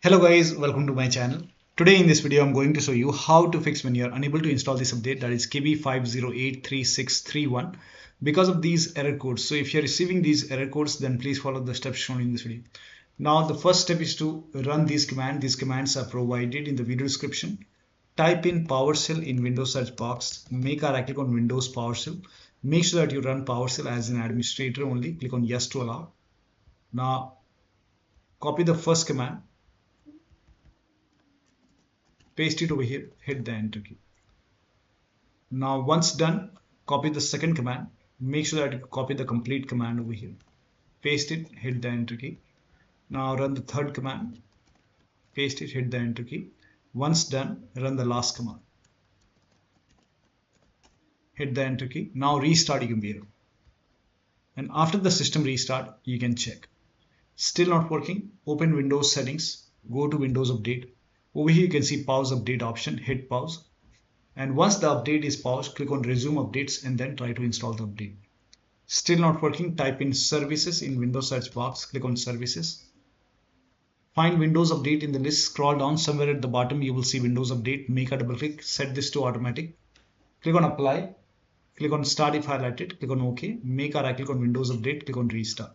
Hello guys, welcome to my channel. Today in this video I'm going to show you how to fix when you're unable to install this update, that is KB5083631, because of these error codes. So if you're receiving these error codes, then please follow the steps shown in this video. Now the first step is to run these commands. These commands are provided in the video description. Type in PowerShell in Windows search box, make a right click on Windows PowerShell. Make sure that you run PowerShell as an administrator only. Click on yes to allow. Now copy the first command, paste it over here, hit the enter key. Now once done, copy the second command, make sure that you copy the complete command over here, paste it, hit the enter key. Now run the third command, paste it, hit the enter key. Once done, run the last command, hit the enter key. Now restart your computer, and after the system restart you can check. Still not working, open Windows settings, go to Windows Update. Over here you can see pause update option, hit pause, and once the update is paused, click on resume updates and then try to install the update. Still not working, type in services in Windows search box, click on services. Find Windows Update in the list, scroll down, somewhere at the bottom you will see Windows Update, make a double click, set this to automatic. Click on apply, click on start if highlighted, click on OK, make a right click on Windows Update, click on restart.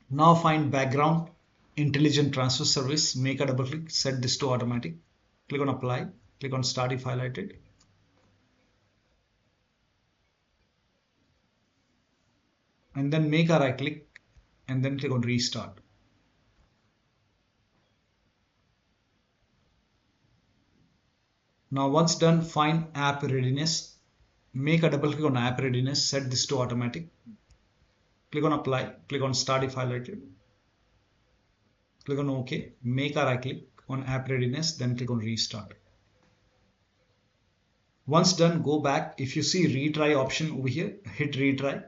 Now find background intelligent transfer service, make a double click, set this to automatic, click on apply, click on start if highlighted. And then make a right click and then click on restart. Now once done, find app readiness, make a double click on app readiness, set this to automatic, click on apply, click on start if highlighted, click on OK, make a right click on app readiness, then click on restart. Once done, go back. If you see retry option over here, hit retry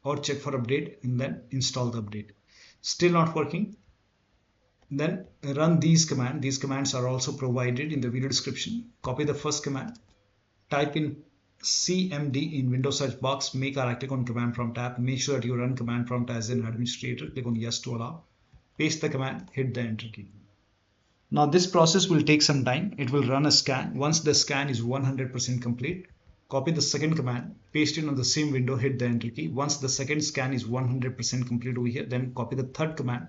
or check for update and then install the update. Still not working, then run these commands. These commands are also provided in the video description. Copy the first command, type in CMD in Windows search box, make a right click on command prompt tab, make sure that you run command prompt as an administrator, click on yes to allow, paste the command, hit the enter key. Now this process will take some time. It will run a scan. Once the scan is 100% complete, copy the second command, paste it on the same window, hit the enter key. Once the second scan is 100% complete over here, then copy the third command,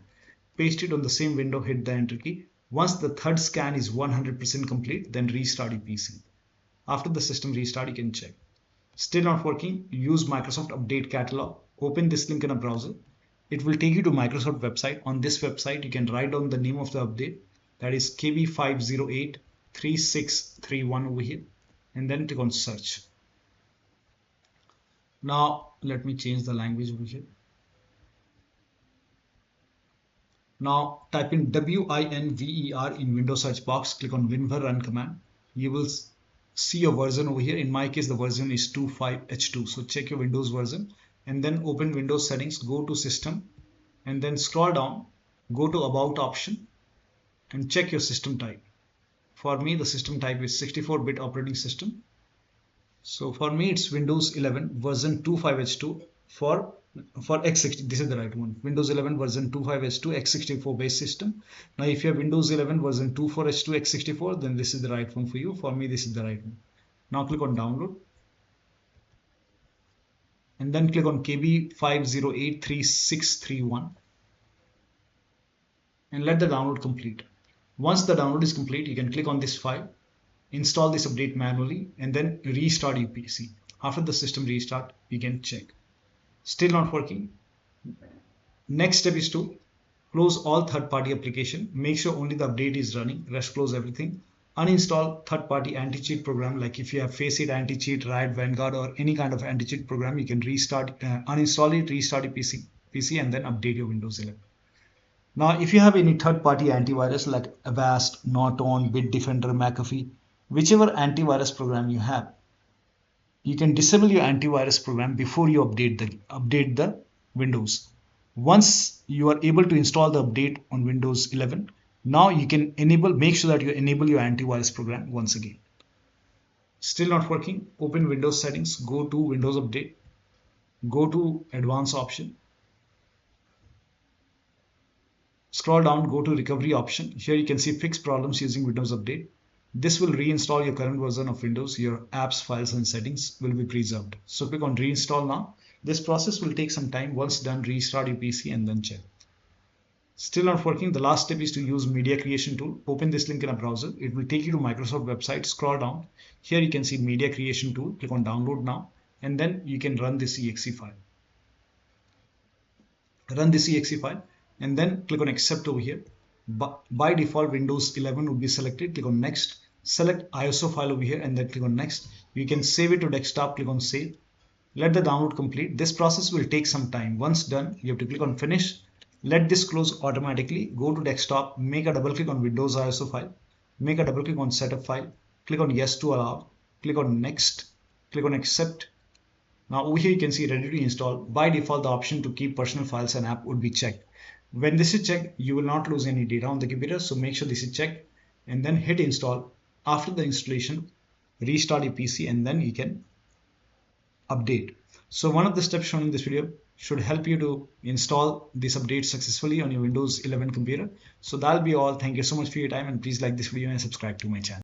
paste it on the same window, hit the enter key. Once the third scan is 100% complete, then restart your PC. After the system restart, you can check. Still not working, use Microsoft Update Catalog. Open this link in a browser. It will take you to Microsoft website. On this website, you can write down the name of the update, that is KB5083631 over here, and then click on search. Now let me change the language over here. Now type in WINVER in Windows search box, click on WinVer run command. You will see your version over here. In my case, the version is 25H2. So check your Windows version and then open Windows settings, go to system and then scroll down, go to about option and check your system type. For me, the system type is 64-bit operating system. So for me, it's Windows 11 version 25H2 for x60. This is the right one. Windows 11 version 25H2 x64 based system. Now if you have Windows 11 version 24H2 x64, then this is the right one for you. For me, this is the right one. Now click on download and then click on KB5083631 and let the download complete. Once the download is complete, you can click on this file, install this update manually and then restart your PC. After the system restart, you can check. Still not working. Next step is to close all third-party application. Make sure only the update is running. Rest close everything. Uninstall third-party anti-cheat program. Like if you have Faceit anti-cheat, Riot Vanguard, or any kind of anti-cheat program, you can restart, uninstall it, restart your PC and then update your Windows 11. Now, if you have any third-party antivirus like Avast, Norton, Bitdefender, McAfee, whichever antivirus program you have, you can disable your antivirus program before you update the Windows. Once you are able to install the update on Windows 11, now you can make sure that you enable your antivirus program once again. Still not working, open Windows settings, go to Windows Update, go to advanced option, Scroll down, go to recovery option. Here you can see fix problems using Windows Update. This will reinstall your current version of Windows. Your apps, files and settings will be preserved. So click on reinstall now. This process will take some time. Once done, restart your PC and then check. Still not working. The last step is to use media creation tool. Open this link in a browser. It will take you to Microsoft website. Scroll down. Here you can see media creation tool. Click on download now and then you can run this exe file. Run this exe file and then click on accept over here. By default, Windows 11 would be selected. Click on next. Select ISO file over here and then click on next. You can save it to desktop. Click on save. Let the download complete. This process will take some time. Once done, you have to click on finish. Let this close automatically. Go to desktop. Make a double click on Windows ISO file. Make a double click on setup file. Click on yes to allow. Click on next. Click on accept. Now over here you can see ready to install. By default, the option to keep personal files and app would be checked. When this is checked, you will not lose any data on the computer. So make sure this is checked and then hit install. After the installation, restart your PC and then you can update. So one of the steps shown in this video should help you to install this update successfully on your Windows 11 computer. So that'll be all. Thank you so much for your time and please like this video and subscribe to my channel.